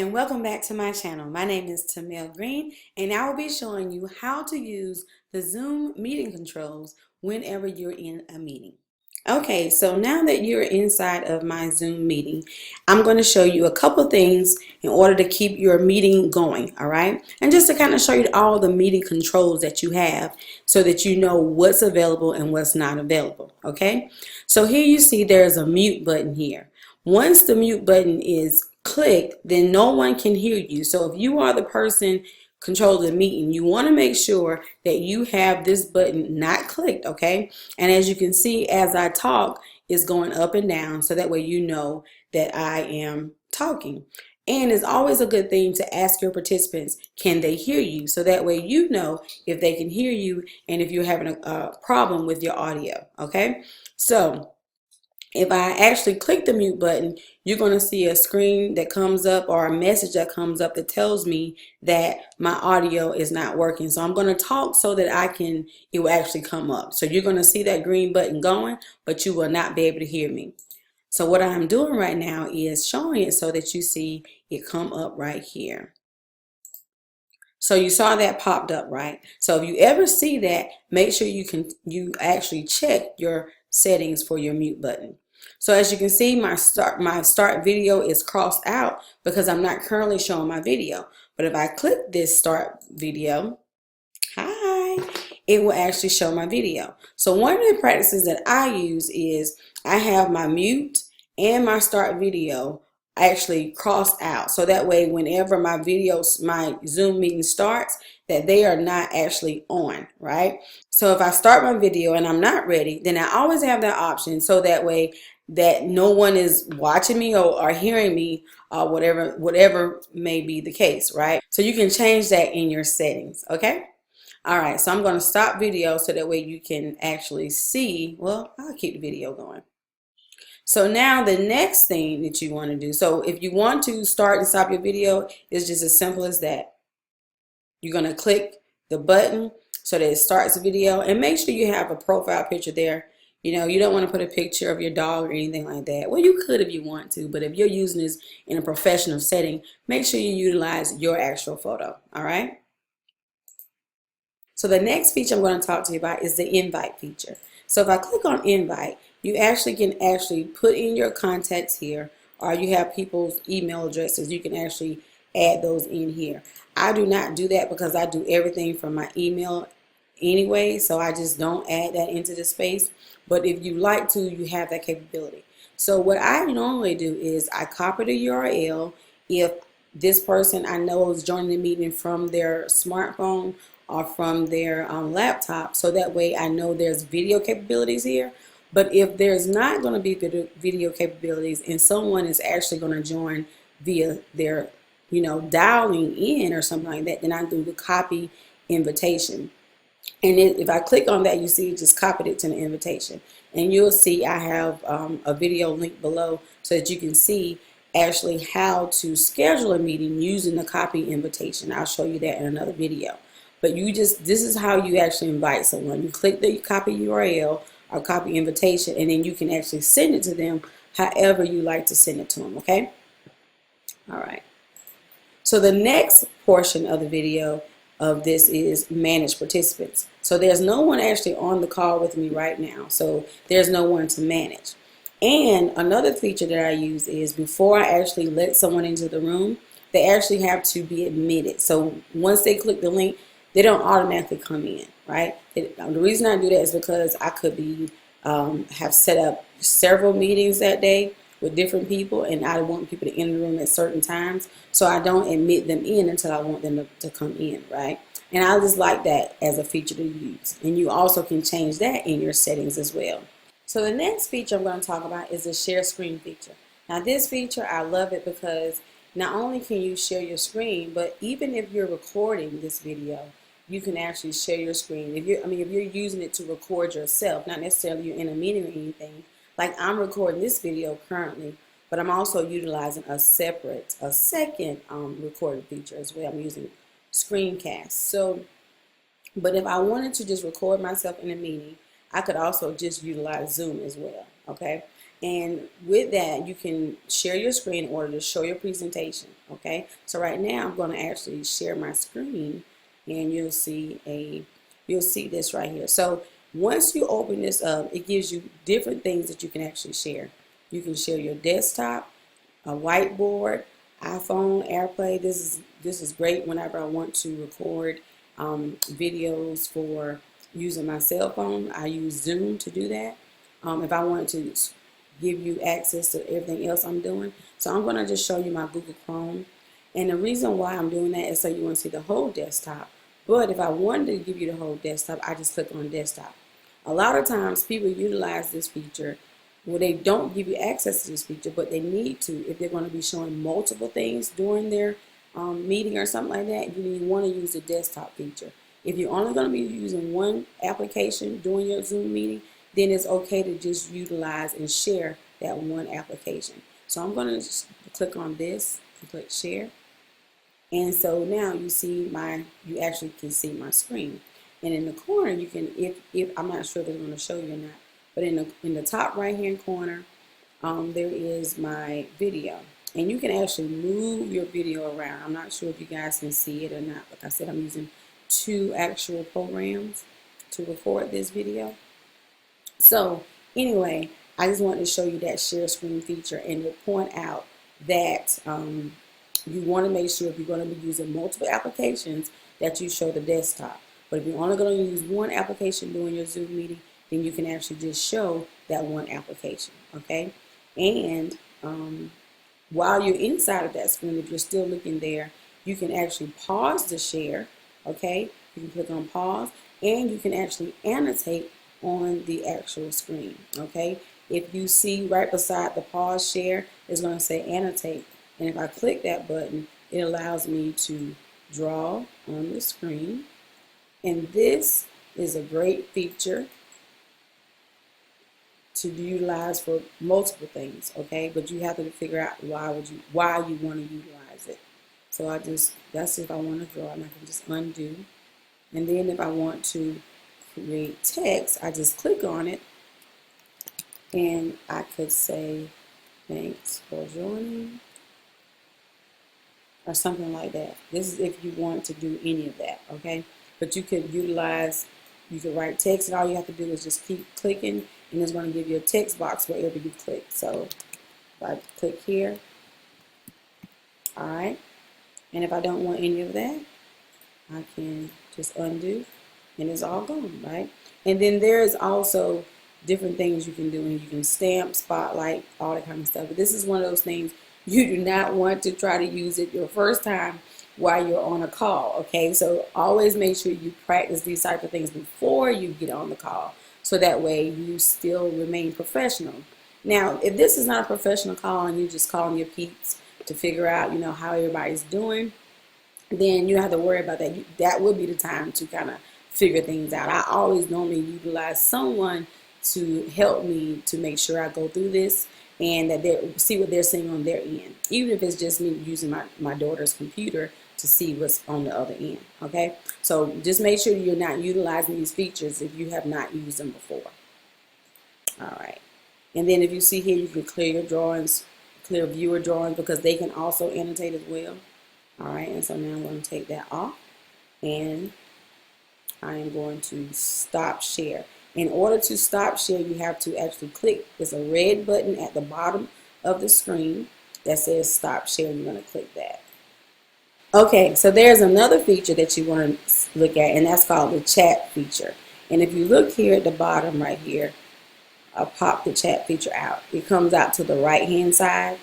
and welcome back to my channel. My name is Tamell Green, and I will be showing you how to use the Zoom meeting controls whenever you're in a meeting. Okay, so now that you're inside of my Zoom meeting, I'm going to show you a couple things in order to keep your meeting going, all right? And just to kind of show you all the meeting controls that you have so that you know what's available and what's not available, okay? So here you see there's a mute button here. Once the mute button is clicked, then no one can hear you. So if you are the person controlling the meeting, you want to make sure that you have this button not clicked, okay? And as you can see, as I talk, it's going up and down, so that way you know that I am talking. And it's always a good thing to ask your participants, can they hear you? So that way you know if they can hear you and if you're having a problem with your audio, okay? So if I actually click the mute button, you're going to see a screen that comes up or a message that comes up that tells me that my audio is not working. So I'm going to talk so that it will actually come up. So you're going to see that green button going, but you will not be able to hear me. So what I'm doing right now is showing it so that you see it come up right here. So you saw that popped up, right? So if you ever see that, make sure you actually check your settings for your mute button. So as you can see, my start video is crossed out because I'm not currently showing my video. But if I click this start video, hi, it will actually show my video. So one of the practices that I use is I have my mute and my start video actually crossed out, so that way whenever my Zoom meeting starts, that they are not actually on, right? So if I start my video and I'm not ready, then I always have that option, so that way that no one is watching me or hearing me, whatever may be the case, right? So you can change that in your settings, okay? All right, so I'm going to stop video so that way you can actually see. Well, I'll keep the video going. So now the next thing that you want to do, so if you want to start and stop your video, it's just as simple as that. You're going to click the button so that it starts the video, and make sure you have a profile picture there. You know, you don't want to put a picture of your dog or anything like that. Well, you could if you want to, but if you're using this in a professional setting, make sure you utilize your actual photo, all right? So the next feature I'm going to talk to you about is the invite feature. So if I click on invite, you can put in your contacts here, or you have people's email addresses. You can actually add those in here. I do not do that because I do everything from my email anyway, so I just don't add that into the space. But if you like to, you have that capability. So what I normally do is I copy the URL. If this person I know is joining the meeting from their smartphone or from their laptop, so that way I know there's video capabilities here. But if there's not going to be video capabilities and someone is actually going to join via their, dialing in or something like that, then I do the copy invitation. And if I click on that, you see it just copied it to the invitation. And you'll see I have a video link below so that you can see actually how to schedule a meeting using the copy invitation. I'll show you that in another video. But this is how you actually invite someone. You click the copy URL or copy invitation, and then you can actually send it to them however you like to send it to them, okay? All right. So the next portion of the video of this is manage participants. So there's no one actually on the call with me right now, so there's no one to manage. And another feature that I use is before I actually let someone into the room, they actually have to be admitted. So once they click the link, they don't automatically come in, right? The reason I do that is because I could be have set up several meetings that day with different people, and I want people to enter the room at certain times, so I don't admit them in until I want them to come in, right? And I just like that as a feature to use. And you also can change that in your settings as well. So the next feature I'm going to talk about is the share screen feature. Now this feature, I love it because not only can you share your screen, but even if you're recording this video, you can actually share your screen. If you're using it to record yourself, not necessarily you're in a meeting or anything. Like I'm recording this video currently, but I'm also utilizing a second recording feature as well. I'm using Screencast. So, but if I wanted to just record myself in a meeting, I could also just utilize Zoom as well. okay? And with that, you can share your screen in order to show your presentation, okay? So right now, I'm going to actually share my screen, and you'll see this right here. So once you open this up, it gives you different things that you can actually share. You can share your desktop, a whiteboard, iPhone, AirPlay. This is great whenever I want to record videos for using my cell phone. I use Zoom to do that. If I want to give you access to everything else I'm doing. So I'm going to just show you my Google Chrome. And the reason why I'm doing that is so you want to see the whole desktop. But if I wanted to give you the whole desktop, I just click on desktop. A lot of times people utilize this feature. Well, they don't give you access to this feature, but they need to if they're going to be showing multiple things during their meeting or something like that. You want to use the desktop feature. If you're only going to be using one application during your Zoom meeting, then it's okay to just utilize and share that one application. So I'm going to click on this and click share. And so now you actually can see my screen. And in the corner, you can, if I'm not sure if it's going to show you or not, but in the top right hand corner, there is my video. And you can actually move your video around. I'm not sure if you guys can see it or not. Like I said, I'm using 2 actual programs to record this video. So anyway, I just wanted to show you that share screen feature and to point out that you want to make sure if you're going to be using multiple applications that you show the desktop. But if you're only going to use one application during your Zoom meeting, then you can actually just show that one application, okay? And while you're inside of that screen, if you're still looking there, you can actually pause the share, okay? You can click on pause, and you can actually annotate on the actual screen, okay? If you see right beside the pause share, it's going to say annotate. And if I click that button, it allows me to draw on the screen. And this is a great feature to utilize for multiple things, okay? But you have to figure out why you want to utilize it. So that's if I want to draw, and I can just undo. And then if I want to create text, I just click on it, and I could say thanks for joining or something like that. This is if you want to do any of that, okay? But you could write text, and all you have to do is just keep clicking, and it's going to give you a text box wherever you click. So if I click here, all right, and if I don't want any of that, I can just undo, and it's all gone, right? And then there's also different things you can do, and you can stamp, spotlight, all that kind of stuff. But this is one of those things you do not want to try to use it your first time while you're on a call, okay? So always make sure you practice these type of things before you get on the call, so that way you still remain professional. Now, if this is not a professional call and you're just calling your peeps to figure out, how everybody's doing, then you don't have to worry about that. That would be the time to kind of figure things out. I always normally utilize someone to help me to make sure I go through this and that they see what they're seeing on their end, even if it's just me using my daughter's computer to see what's on the other end, okay? So just make sure you're not utilizing these features if you have not used them before. All right. And then if you see here, you can clear your drawings, clear viewer drawings, because they can also annotate as well. All right, and so now I'm going to take that off, and I am going to stop share. In order to stop share, you have to actually click. There's a red button at the bottom of the screen that says stop share. You're going to click that. Okay, so there's another feature that you want to look at, and that's called the chat feature. And if you look here at the bottom right here, I'll pop the chat feature out. It comes out to the right hand side,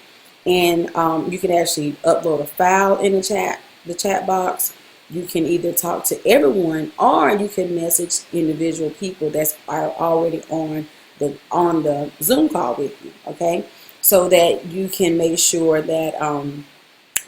and you can actually upload a file in the chat box. You can either talk to everyone, or you can message individual people that are already on the Zoom call with you, okay? So that you can make sure that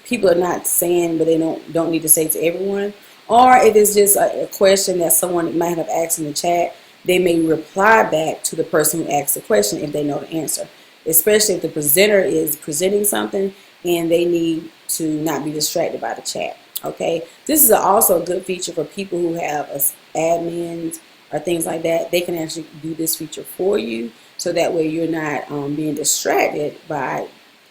people are not saying what they don't need to say to everyone. Or if it's just a question that someone might have asked in the chat, they may reply back to the person who asked the question if they know the answer. Especially if the presenter is presenting something and they need to not be distracted by the chat. Okay, this is also a good feature for people who have admins or things like that. They can actually do this feature for you, so that way you're not being distracted by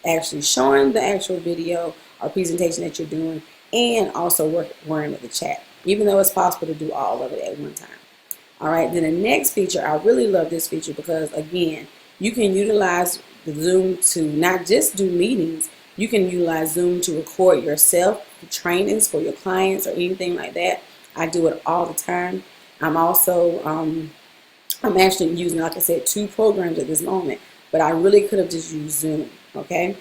actually showing the actual video or presentation that you're doing, and also working with the chat, even though it's possible to do all of it at one time. All right, then the next feature, I really love this feature because, again, you can utilize the Zoom to not just do meetings. You can utilize Zoom to record yourself, trainings for your clients or anything like that. I do it all the time. I'm also, I'm actually using, like I said, 2 programs at this moment, but I really could have just used Zoom, okay?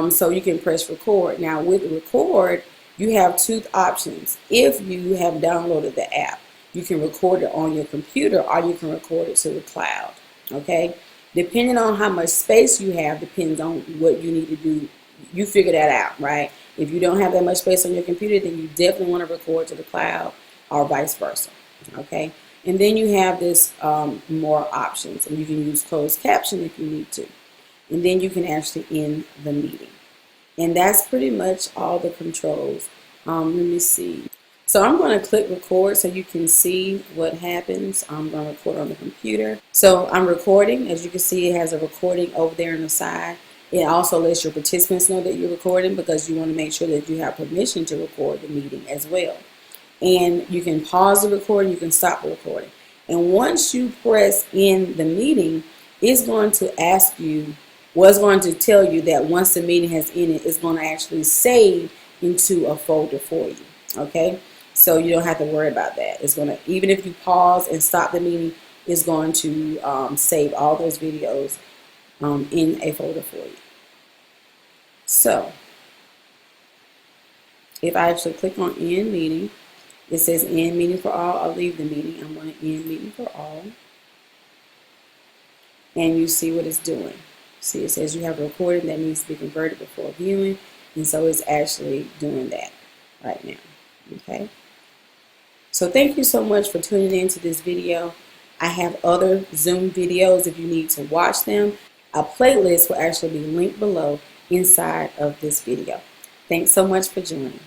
So you can press record. Now with record, you have 2 options. If you have downloaded the app, you can record it on your computer or you can record it to the cloud, okay? Depending on how much space you have depends on what you need to do. You figure that out, right? If you don't have that much space on your computer, then you definitely want to record to the cloud or vice versa, okay? And then you have this more options, and you can use closed caption if you need to. And then you can actually end the meeting. And that's pretty much all the controls. Let me see. So I'm going to click record so you can see what happens. I'm going to record on the computer. So I'm recording. As you can see, it has a recording over there on the side. It also lets your participants know that you're recording because you want to make sure that you have permission to record the meeting as well. And you can pause the recording, you can stop the recording. And once you press in the meeting, it's going to ask you, well, it's going to tell you that once the meeting has ended, it's going to actually save into a folder for you, okay? So you don't have to worry about that. It's going to, even if you pause and stop the meeting, it's going to save all those videos in a folder for you. So if I actually click on end meeting, it says end meeting for all. I'll leave the meeting. I'm going to end meeting for all. And you see what it's doing. See, it says you have a recording that needs to be converted before viewing. And so it's actually doing that right now. Okay. So thank you so much for tuning into this video. I have other Zoom videos if you need to watch them. A playlist will actually be linked below inside of this video. Thanks so much for joining.